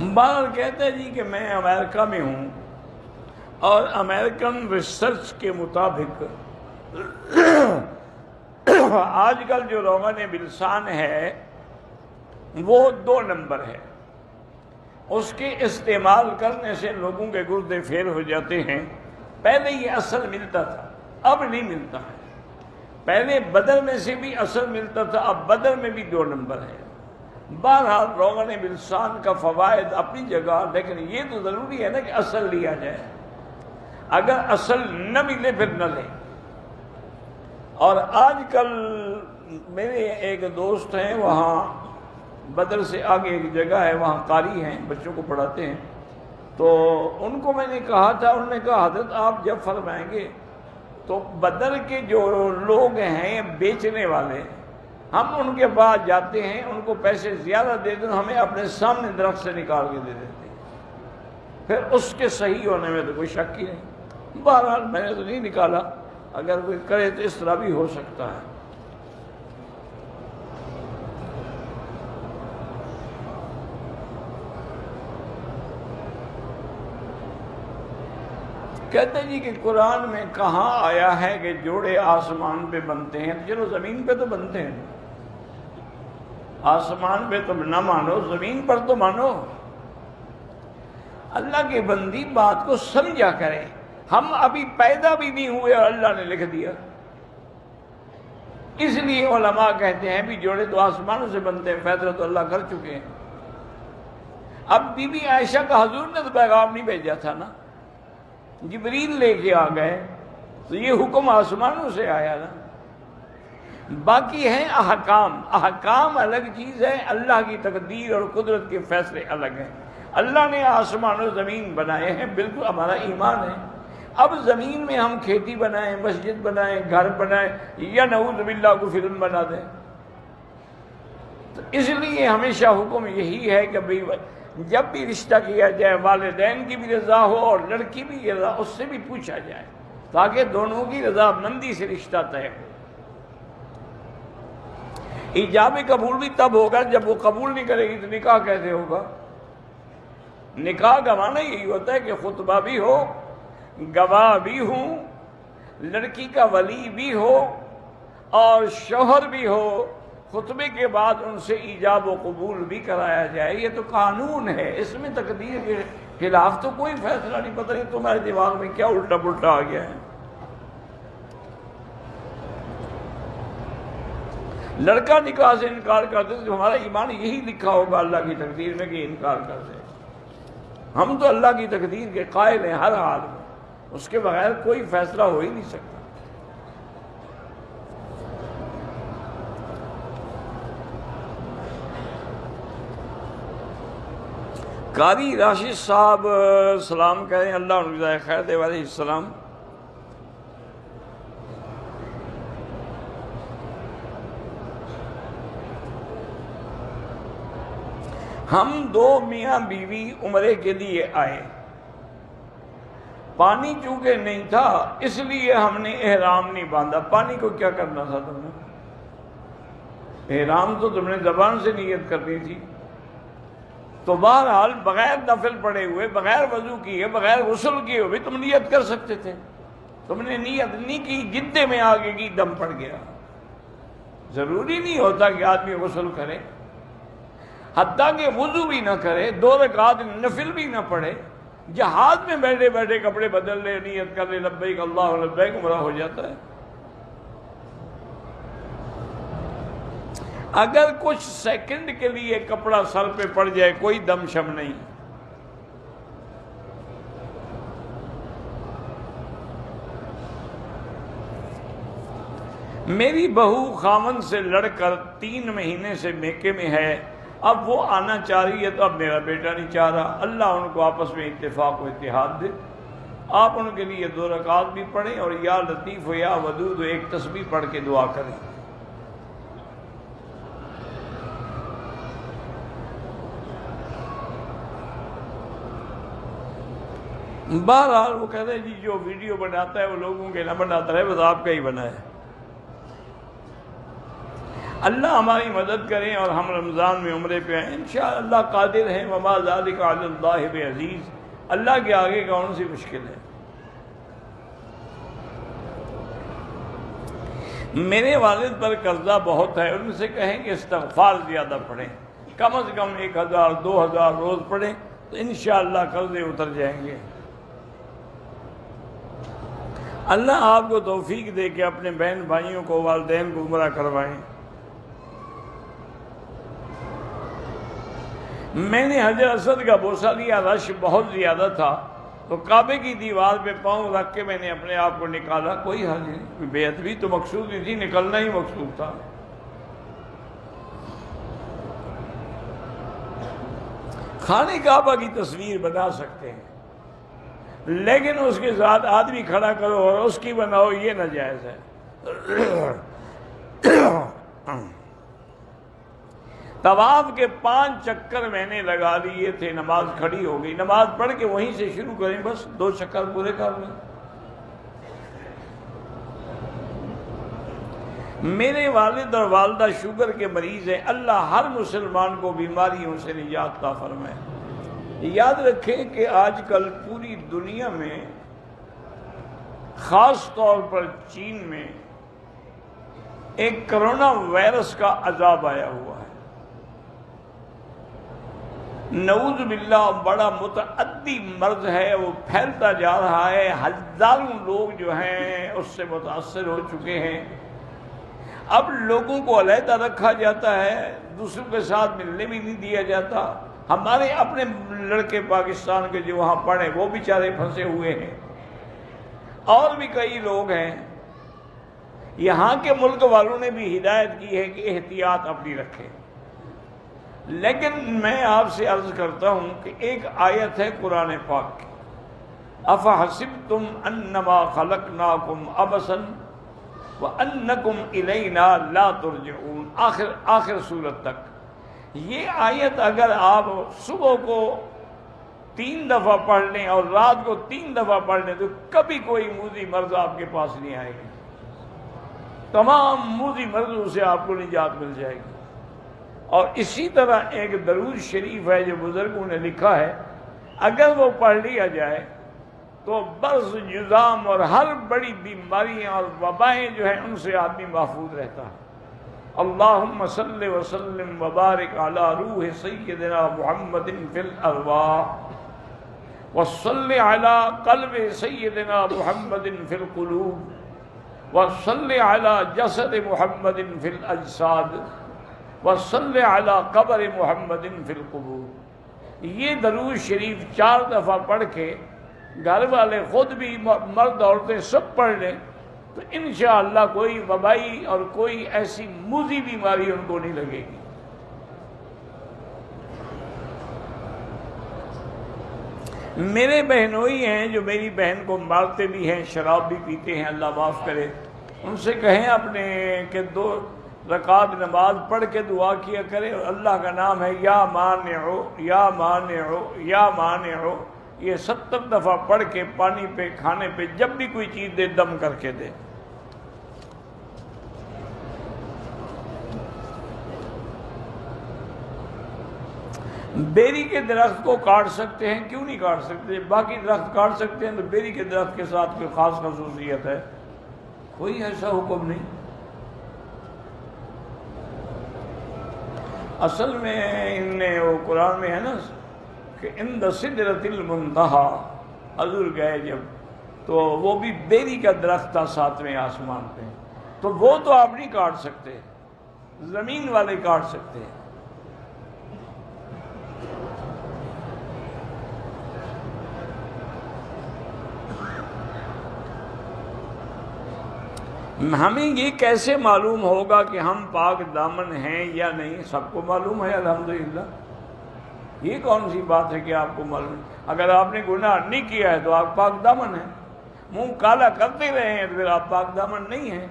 بہرحال کہتے ہیں جی کہ میں امریکہ میں ہوں اور امریکن ریسرچ کے مطابق آج کل جو روغن بلسان ہے وہ 2 نمبر ہے. اس کے استعمال کرنے سے لوگوں کے گردے فیل ہو جاتے ہیں. پہلے یہ اصل ملتا تھا، اب نہیں ملتا ہے. پہلے بدر میں سے بھی اصل ملتا تھا، اب بدر میں بھی 2 نمبر ہے. بہرحال روغن بلسان کا فوائد اپنی جگہ، لیکن یہ تو ضروری ہے نا کہ اصل لیا جائے. اگر اصل نہ ملے پھر نہ لیں. اور آج کل میرے ایک دوست ہیں، وہاں بدر سے آگے ایک جگہ ہے، وہاں قاری ہیں، بچوں کو پڑھاتے ہیں. تو ان کو میں نے کہا تھا، انہوں نے کہا حضرت آپ جب فرمائیں گے تو بدر کے جو لوگ ہیں بیچنے والے، ہم ان کے پاس جاتے ہیں، ان کو پیسے زیادہ دے دیں، ہمیں اپنے سامنے درخت سے نکال کے دے دیتے ہیں. پھر اس کے صحیح ہونے میں تو کوئی شک ہی نہیں. بہرحال میں نے تو نہیں نکالا، اگر کوئی کرے تو اس طرح بھی ہو سکتا ہے. کہتے جی کہ قرآن میں کہاں آیا ہے کہ جوڑے آسمان پہ بنتے ہیں؟ چلو زمین پہ تو بنتے ہیں، آسمان پہ تو نہ مانو، زمین پر تو مانو. اللہ کی بندی بات کو سمجھا کرے. ہم ابھی پیدا بھی نہیں ہوئے اور اللہ نے لکھ دیا. اس لیے علماء کہتے ہیں بھی جوڑے تو آسمانوں سے بنتے ہیں، فیصلہ تو اللہ کر چکے ہیں. اب بی بی عائشہ کا حضور نے تو پیغام نہیں بھیجا تھا نا، جبریل لے کے آ گئے، تو یہ حکم آسمانوں سے آیا نا. باقی ہیں احکام. احکام الگ چیز ہے، اللہ کی تقدیر اور قدرت کے فیصلے الگ ہیں. اللہ نے آسمان و زمین بنائے ہیں، بالکل ہمارا ایمان ہے. اب زمین میں ہم کھیتی بنائیں، مسجد بنائیں، گھر بنائیں، یا نعوذ باللہ کو فلم بنا دیں. تو اس لیے ہمیشہ حکم یہی ہے کہ بھئی جب بھی رشتہ کیا جائے والدین کی بھی رضا ہو اور لڑکی بھی رضا، اس سے بھی پوچھا جائے تاکہ دونوں کی رضا مندی سے رشتہ طے ہو. ایجاب قبول بھی تب ہوگا جب وہ قبول نہیں کرے گی تو نکاح کیسے ہوگا؟ نکاح کا معنی یہی ہوتا ہے کہ خطبہ بھی ہو، گواہ بھی ہوں، لڑکی کا ولی بھی ہو اور شوہر بھی ہو. خطبے کے بعد ان سے ایجاب و قبول بھی کرایا جائے. یہ تو قانون ہے، اس میں تقدیر کے خلاف تو کوئی فیصلہ نہیں. پتہ نہیں تمہارے دماغ میں کیا الٹا پلٹا آ گیا ہے. لڑکا نکاح سے انکار کرتے تو ہمارا ایمان یہی لکھا ہوگا اللہ کی تقدیر میں کہ انکار کرتے. ہم تو اللہ کی تقدیر کے قائل ہیں ہر حال میں، اس کے بغیر کوئی فیصلہ ہو ہی نہیں سکتا. قاری راشد صاحب سلام کہیں، اللہ ان کو جزائے خیر دے علیہ السلام. ہم 2 میاں بیوی عمرے کے لیے آئے. پانی چونکہ نہیں تھا اس لیے ہم نے احرام نہیں باندھا. پانی کو کیا کرنا تھا تم نے؟ احرام تو تم نے زبان سے نیت کرنی تھی. تو بہرحال بغیر نفل پڑے ہوئے، بغیر وضو کیے، بغیر غسل کیے ہوئے تم نیت کر سکتے تھے. تم نے نیت نہیں کی، جدے میں آگے کی دم پڑ گیا. ضروری نہیں ہوتا کہ آدمی غسل کرے، حتیٰ کہ وضو بھی نہ کرے، 2 رکعت نفل بھی نہ پڑھے، جہاز میں بیٹھے بیٹھے کپڑے بدل لے، نیت کر لے لبیک اللہ لبیک، عمرہ ہو جاتا ہے. اگر کچھ سیکنڈ کے لیے کپڑا سر پہ پڑ جائے کوئی دم شم نہیں. میری بہو خامن سے لڑ کر 3 مہینے سے میکے میں ہے، اب وہ آنا چاہ رہی ہے تو اب میرا بیٹا نہیں چاہ رہا. اللہ ان کو آپس میں اتفاق و اتحاد دے. آپ ان کے لیے 2 رکعت بھی پڑھیں اور یا لطیف و یا ودود ایک تسبیح پڑھ کے دعا کریں. بہرحال وہ کہتے ہیں جی جو ویڈیو بناتا ہے وہ لوگوں کے نہ بناتا ہے، بس آپ کا ہی بنا ہے. اللہ ہماری مدد کریں اور ہم رمضان میں عمرے پہ آئیں انشاءاللہ اللہ قادر ہے، وما ذالک علی اللہ بعزیز، اللہ کے آگے کون سی مشکل ہے۔ میرے والد پر قرضہ بہت ہے، ان سے کہیں کہ استغفار زیادہ پڑھیں، کم از کم 1000 2000 روز پڑھیں تو انشاءاللہ قرضے اتر جائیں گے۔ اللہ آپ کو توفیق دے کہ اپنے بہن بھائیوں کو، والدین کو عمرہ کروائیں۔ میں نے حجر اسود کا بوسہ لیا، رش بہت زیادہ تھا، تو کعبے کی دیوار پہ پاؤں رکھ کے میں نے اپنے آپ کو نکالا، کوئی حرج نہیں، بیعت بھی تو مقصود ہی تھی، نکلنا ہی مقصود تھا۔ خانہ کعبہ کی تصویر بنا سکتے ہیں، لیکن اس کے ساتھ آدمی کھڑا کرو اور اس کی بناؤ، یہ ناجائز ہے۔ طواف کے 5 چکر میں نے لگا لیے تھے، نماز کھڑی ہو گئی، نماز پڑھ کے وہیں سے شروع کریں، بس 2 چکر پورے کر لیں۔ میرے والد اور والدہ شوگر کے مریض ہیں، اللہ ہر مسلمان کو بیماریوں سے نجات عطا فرمائے۔ یاد رکھیں کہ آج کل پوری دنیا میں، خاص طور پر چین میں، ایک کرونا وائرس کا عذاب آیا ہوا ہے۔ نعوذ باللہ، بڑا متعدی مرض ہے، وہ پھیلتا جا رہا ہے، ہزاروں لوگ جو ہیں اس سے متاثر ہو چکے ہیں۔ اب لوگوں کو علیحدہ رکھا جاتا ہے، دوسروں کے ساتھ ملنے بھی نہیں دیا جاتا۔ ہمارے اپنے لڑکے پاکستان کے جو وہاں پڑھے وہ بیچارے پھنسے ہوئے ہیں، اور بھی کئی لوگ ہیں۔ یہاں کے ملک والوں نے بھی ہدایت کی ہے کہ احتیاط اپنی رکھیں، لیکن میں آپ سے عرض کرتا ہوں کہ ایک آیت ہے قرآن پاک کی، أَفَحَسِبْتُمْ أَنَّمَا خَلَقْنَاكُمْ عَبَثًا وَأَنَّكُمْ إِلَيْنَا لَا تُرْجَعُونَ، آخر سورت تک۔ یہ آیت اگر آپ صبح کو 3 دفعہ پڑھ لیں اور رات کو 3 دفعہ پڑھ لیں تو کبھی کوئی موذی مرض آپ کے پاس نہیں آئے گی، تمام موذی مرضوں سے آپ کو نجات مل جائے گی۔ اور اسی طرح ایک درود شریف ہے جو بزرگوں نے لکھا ہے، اگر وہ پڑھ لیا جائے تو برز، جذام اور ہر بڑی بیماریاں اور وبائیں جو ہیں ان سے آدمی محفوظ رہتا ہے۔ اللہم صلی وسلم وبارک علی روح سیدنا محمد فی الارواح، وصلی علی قلب سیدنا محمد فی القلوب، وصلی علی جسد محمد فی الاجساد، وصلی علی قبر محمد فی القبور۔ یہ درود شریف 4 دفعہ پڑھ کے گھر والے خود بھی، مرد عورتیں سب پڑھ لیں تو انشاءاللہ کوئی وبائی اور کوئی ایسی موذی بیماری ان کو نہیں لگے گی۔ میرے بہنوئی ہیں جو میری بہن کو مارتے بھی ہیں، شراب بھی پیتے ہیں، اللہ معاف کرے، ان سے کہیں اپنے کہ 2 رکعت نماز پڑھ کے دعا کیا کرے، اور اللہ کا نام ہے یا مانعو یا مانعو یا مانعو، یہ 70 دفعہ پڑھ کے پانی پہ، کھانے پہ، جب بھی کوئی چیز دے دم کر کے دے۔ بیری کے درخت کو کاٹ سکتے ہیں، کیوں نہیں کاٹ سکتے؟ باقی درخت کاٹ سکتے ہیں تو بیری کے درخت کے ساتھ کوئی خاص خصوصیت ہے؟ کوئی ایسا حکم نہیں۔ اصل میں ان نے وہ قرآن میں ہے نا کہ عند سدرۃ المنتہا، حضور گئے جب تو وہ بھی بیری کا درخت تھا 7ویں آسمان پہ، تو وہ تو آپ نہیں کاٹ سکتے، زمین والے کاٹ سکتے ہیں۔ ہمیں یہ کیسے معلوم ہوگا کہ ہم پاک دامن ہیں یا نہیں؟ سب کو معلوم ہے الحمدللہ۔ یہ کون سی بات ہے کہ آپ کو معلوم ہے؟ اگر آپ نے گناہ نہیں کیا ہے تو آپ پاک دامن ہیں، منہ کالا کرتے رہے ہیں تو پھر آپ پاک دامن نہیں ہیں۔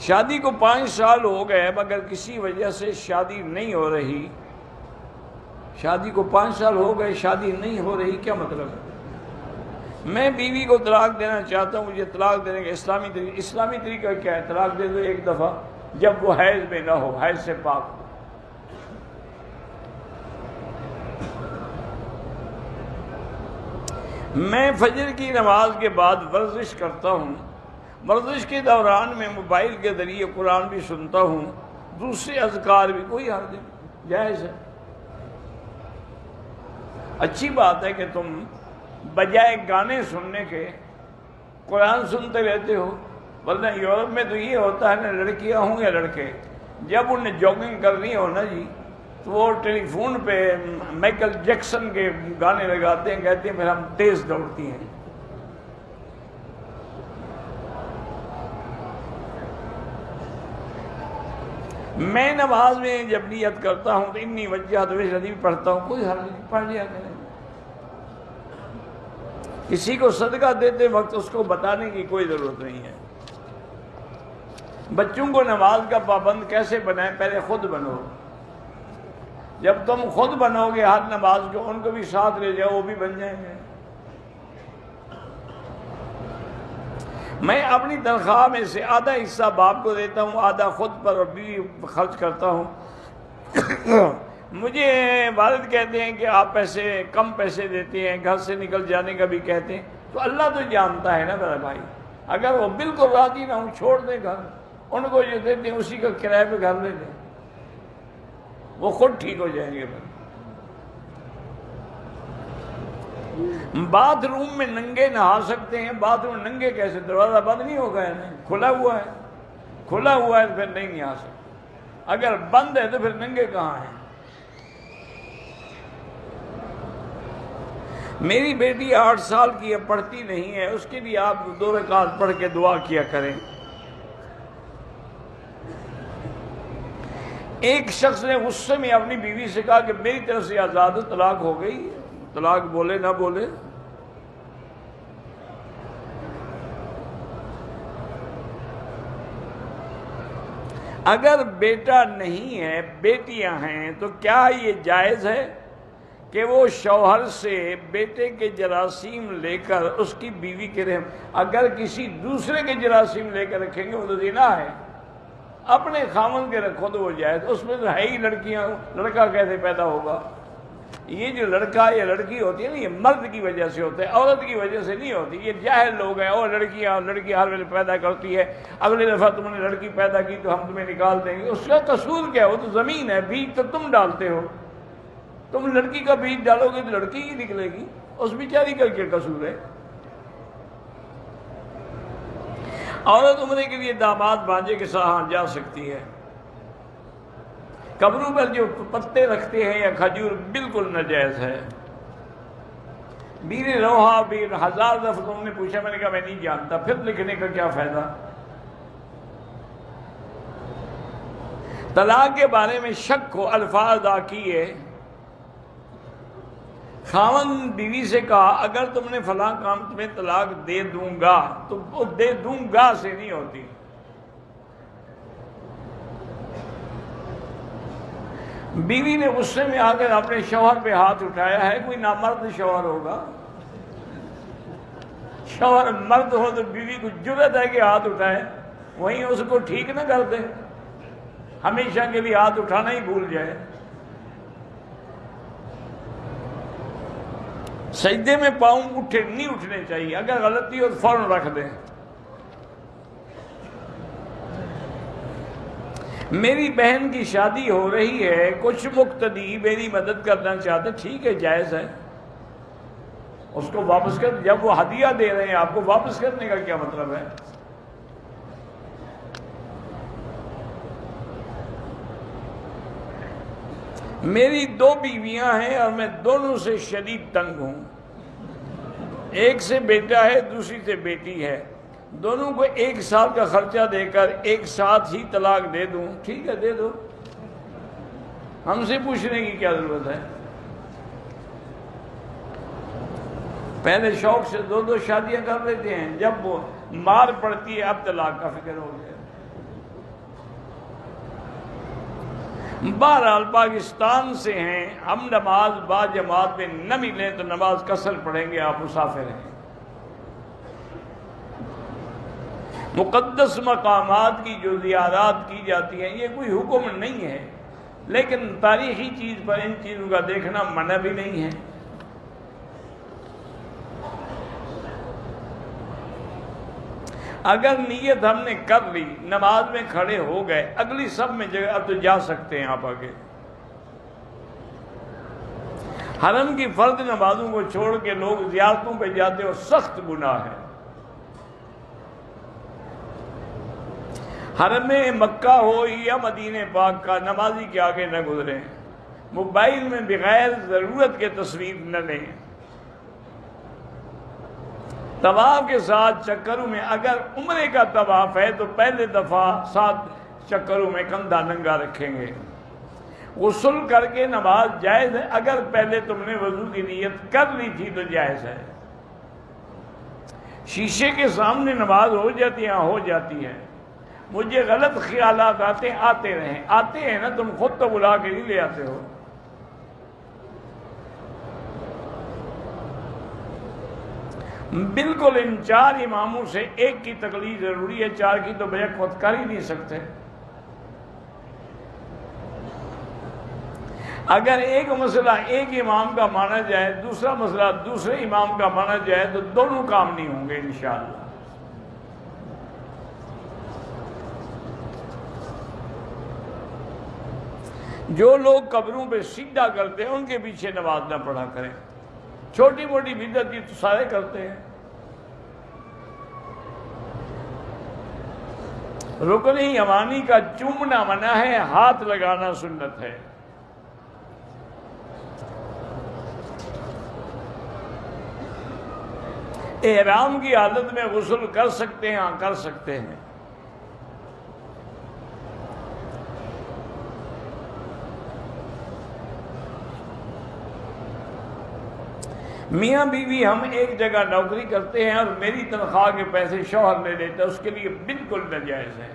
شادی کو 5 سال ہو گئے مگر کسی وجہ سے شادی نہیں ہو رہی، شادی کو 5 سال ہو گئے شادی نہیں ہو رہی، کیا مطلب ہے؟ میں بیوی کو طلاق دینا چاہتا ہوں، مجھے طلاق دینے کا اسلامی طریقہ کیا ہے؟ طلاق دے دو 1 دفعہ، جب وہ حیض میں نہ ہو، حیض سے پاک ہو۔ میں فجر کی نماز کے بعد ورزش کرتا ہوں، ورزش کے دوران میں موبائل کے ذریعے قرآن بھی سنتا ہوں، دوسرے اذکار بھی، کوئی حرج نہیں، جائز ہے۔ اچھی بات ہے کہ تم بجائے گانے سننے کے قرآن سنتے رہتے ہو، ورنہ یورپ میں تو یہ ہوتا ہے نا، لڑکیاں ہوں یا لڑکے، جب انہیں جاگنگ کرنی ہو نا جی، تو وہ ٹیلی فون پہ مائیکل جیکسن کے گانے لگاتے ہیں، کہتے ہیں پھر ہم تیز دوڑتی ہیں۔ میں نماز میں جب نیت کرتا ہوں تو انی وجہت وجہت پڑھتا ہوں، کوئی حرج نہیں، پڑھ لیا کریں۔ کسی کو صدقہ دیتے وقت اس کو بتانے کی کوئی ضرورت نہیں ہے۔ بچوں کو نماز کا پابند کیسے بنائیں؟ پہلے خود بنو۔ جب تم خود بنو گے ہر نماز کو، ان کو بھی ساتھ لے جاؤ، وہ بھی بن جائیں گے۔ میں اپنی تنخواہ میں سے آدھا حصہ باپ کو دیتا ہوں، آدھا خود پر اور بیوی خرچ کرتا ہوں۔ مجھے والد کہتے ہیں کہ آپ کم پیسے دیتے ہیں، گھر سے نکل جانے کا بھی کہتے ہیں، تو اللہ تو جانتا ہے نا میرا بھائی، اگر وہ بالکل راضی نہ ہوں چھوڑ دیں گھر، ان کو جو دیتے ہیں اسی کا کرایہ پہ گھر لے لیں، وہ خود ٹھیک ہو جائیں گے۔ باتھ روم میں ننگے نہا سکتے ہیں، باتھ روم ننگے کیسے؟ دروازہ بند نہیں ہوگا، کھلا ہوا ہے، کھلا ہوا ہے تو پھر نہیں نہا سکتے، اگر بند ہے تو پھر ننگے کہاں ہیں؟ میری بیٹی 8 سال کی ہے، پڑھتی نہیں ہے، اس کے لیے آپ 2 رکعت پڑھ کے دعا کیا کریں۔ ایک شخص نے غصے میں اپنی بیوی سے کہا کہ میری طرف سے آزاد طلاق ہو گئی، طلاق بولے نہ بولے۔ اگر بیٹا نہیں ہے، بیٹیاں ہیں، تو کیا یہ جائز ہے کہ وہ شوہر سے بیٹے کے جراثیم لے کر اس کی بیوی کے رحم، اگر کسی دوسرے کے جراثیم لے کر رکھیں گے وہ تو زنا ہے، اپنے خامن کے رکھو تو وہ جائز، اس میں تو ہے ہی لڑکیاں، لڑکا کیسے پیدا ہوگا؟ یہ جو لڑکا یا لڑکی ہوتی ہے نا، یہ مرد کی وجہ سے ہوتا ہے، عورت کی وجہ سے نہیں ہوتی، یہ جاہل لوگ ہیں، اور لڑکی ہر ویلے پیدا کرتی ہے، اگلی دفعہ تم نے لڑکی پیدا کی تو ہم تمہیں نکال دیں گے، اس کا قصور کیا؟ وہ تو زمین ہے، بیج تو تم ڈالتے ہو، تم لڑکی کا بیج ڈالو گے تو لڑکی ہی نکلے گی، اس بیچاری کا کیا قصور ہے؟ عورت عمرے کے لیے داماد بھانجے کے ساتھ جا سکتی ہے۔ قبروں پر جو پتے رکھتے ہیں یا کھجور بالکل ناجائز ہے۔ بیر روحا بیر 1000 دفعہ تم نے پوچھا، میں نے کہا میں نہیں جانتا، پھر لکھنے کا کیا فائدہ؟ طلاق کے بارے میں شک ہو، الفاظ ادا کیے، خاوند بیوی سے کہا اگر تم نے فلاں کام تمہیں طلاق دے دوں گا، تو وہ دے دوں گا سے نہیں ہوتی۔ بیوی نے غصے میں آ کر اپنے شوہر پہ ہاتھ اٹھایا ہے، کوئی نامرد شوہر ہوگا؟ شوہر مرد ہو تو بیوی کو جرأت ہے کہ ہاتھ اٹھائے، وہیں اس کو ٹھیک نہ کر دے، ہمیشہ کے لیے ہاتھ اٹھانا ہی بھول جائے۔ سجدے میں پاؤں نہیں اٹھنے چاہیے، اگر غلطی ہو تو فوراً رکھ دیں۔ میری بہن کی شادی ہو رہی ہے، کچھ مقتدی میری مدد کرنا چاہتے، ٹھیک ہے، جائز ہے، اس کو واپس کر، جب وہ ہدیہ دے رہے ہیں آپ کو، واپس کرنے کا کیا مطلب ہے؟ میری 2 بیویاں ہیں اور میں دونوں سے شدید تنگ ہوں، ایک سے بیٹا ہے، دوسری سے بیٹی ہے، دونوں کو 1 سال کا خرچہ دے کر ایک ساتھ ہی طلاق دے دوں؟ ٹھیک ہے، دے دو، ہم سے پوچھنے کی کیا ضرورت ہے؟ پہلے شوق سے 2 شادیاں کر لیتے ہیں، جب وہ مار پڑتی ہے اب طلاق کا فکر ہو گیا۔ بہرحال پاکستان سے ہیں ہم، نماز با جماعت میں نہ ملیں تو نماز قصر پڑھیں گے، آپ مسافر ہیں۔ مقدس مقامات کی جو زیارات کی جاتی ہیں یہ کوئی حکم نہیں ہے، لیکن تاریخی چیز پر ان چیزوں کا دیکھنا منع بھی نہیں ہے۔ اگر نیت ہم نے کر لی، نماز میں کھڑے ہو گئے، اگلی سب میں جگہ اب تو جا سکتے ہیں آپ آگے۔ حرم کی فرض نمازوں کو چھوڑ کے لوگ زیارتوں پہ جاتے ہو، سخت گناہ ہے۔ حرم مکہ ہو یا مدینہ پاک کا، نمازی کے آگے نہ گزریں، موبائل میں بغیر ضرورت کے تصویر نہ لیں، طواف کے ساتھ چکروں میں، اگر عمرے کا طواف ہے تو پہلے دفعہ 7 چکروں میں کندھا ننگا رکھیں گے۔ غسل کر کے نماز جائز ہے، اگر پہلے تم نے وضو کی نیت کر لی تھی تو جائز ہے۔ شیشے کے سامنے نماز ہو جاتی ہے، ہو جاتی ہے۔ مجھے غلط خیالات آتے رہیں، آتے ہیں نا، تم خود تو بلا کے نہیں لے آتے ہو۔ بالکل ان 4 اماموں سے ایک کی تقلید ضروری ہے، 4 کی تو بیک وقت کر ہی نہیں سکتے۔ اگر ایک مسئلہ ایک امام کا مانا جائے، دوسرا مسئلہ دوسرے امام کا مانا جائے تو دونوں کام نہیں ہوں گے انشاءاللہ۔ جو لوگ قبروں پہ سجدہ کرتے ہیں ان کے پیچھے نماز نہ پڑھا کریں، چھوٹی موٹی بدعت کی تو سارے کرتے ہیں۔ رکن یمانی کا چومنا منع ہے، ہاتھ لگانا سنت ہے۔ احرام کی حالت میں غسل کر سکتے ہیں، ہاں کر سکتے ہیں۔ میاں بیوی ہم ایک جگہ نوکری کرتے ہیں اور میری تنخواہ کے پیسے شوہر لے لیتا ہے، اس کے لیے بالکل ناجائز ہے،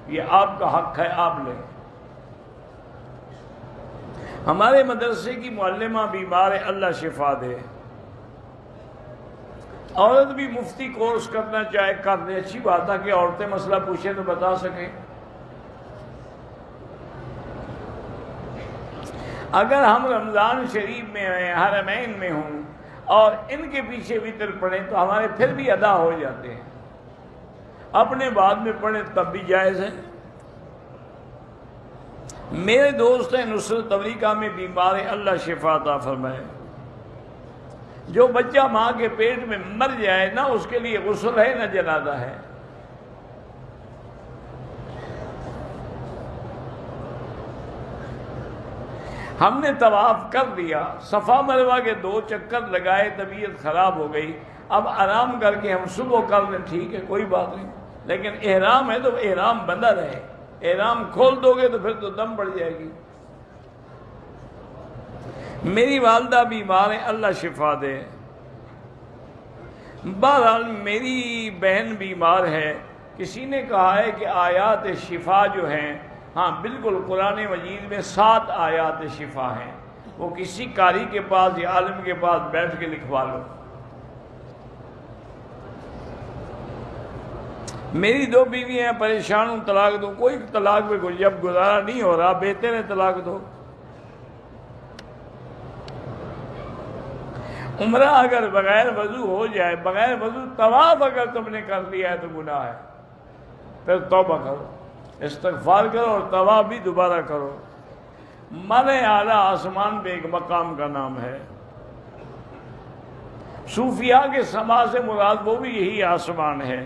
یہ آپ کا حق ہے، آپ لیں۔ ہمارے مدرسے کی معلمہ بیمار ہے، اللہ شفا دے۔ عورت بھی مفتی کورس کرنا چاہے کر دے، اچھی بات ہے کہ عورتیں مسئلہ پوچھیں تو بتا سکیں۔ اگر ہم رمضان شریف میں ہیں، حرمین میں ہوں اور ان کے پیچھے وتر پڑھیں تو ہمارے پھر بھی ادا ہو جاتے ہیں، اپنے بعد میں پڑھیں تب بھی جائز ہے۔ میرے دوست ہیں نصرت امریکہ میں بیمار ہے، اللہ شفا عطا فرمائے۔ جو بچہ ماں کے پیٹ میں مر جائے نہ اس کے لیے غسل ہے نہ جنازہ ہے۔ ہم نے طواف کر دیا، صفا مروہ کے 2 چکر لگائے، طبیعت خراب ہو گئی، اب آرام کر کے ہم صبح کر لیں، ٹھیک ہے کوئی بات نہیں، لیکن احرام ہے تو احرام بندہ رہے۔ احرام کھول دو گے تو پھر تو دم پڑ جائے گی۔ میری والدہ بیمار ہیں، اللہ شفا دے۔ بہرحال میری بہن بیمار ہے، کسی نے کہا ہے کہ آیات شفا جو ہیں، ہاں بالکل قرآن مجید میں 7 آیات شفا ہیں، وہ کسی قاری کے پاس یا عالم کے پاس بیٹھ کے لکھوا لو۔ میری 2 بیوی ہیں، پریشان ہوں، طلاق دو۔ کوئی طلاق پہ جب گزارا نہیں ہو رہا بہتر ہے طلاق دو۔ عمرہ اگر بغیر وضو ہو جائے، بغیر وضو طواف اگر تم نے کر لیا ہے تو گناہ ہے، پھر توبہ کرو، استغفار کرو اور طواف بھی دوبارہ کرو۔ من اعلیٰ آسمان پہ ایک مقام کا نام ہے، صوفیاء کے سما سے مراد وہ بھی یہی آسمان ہے۔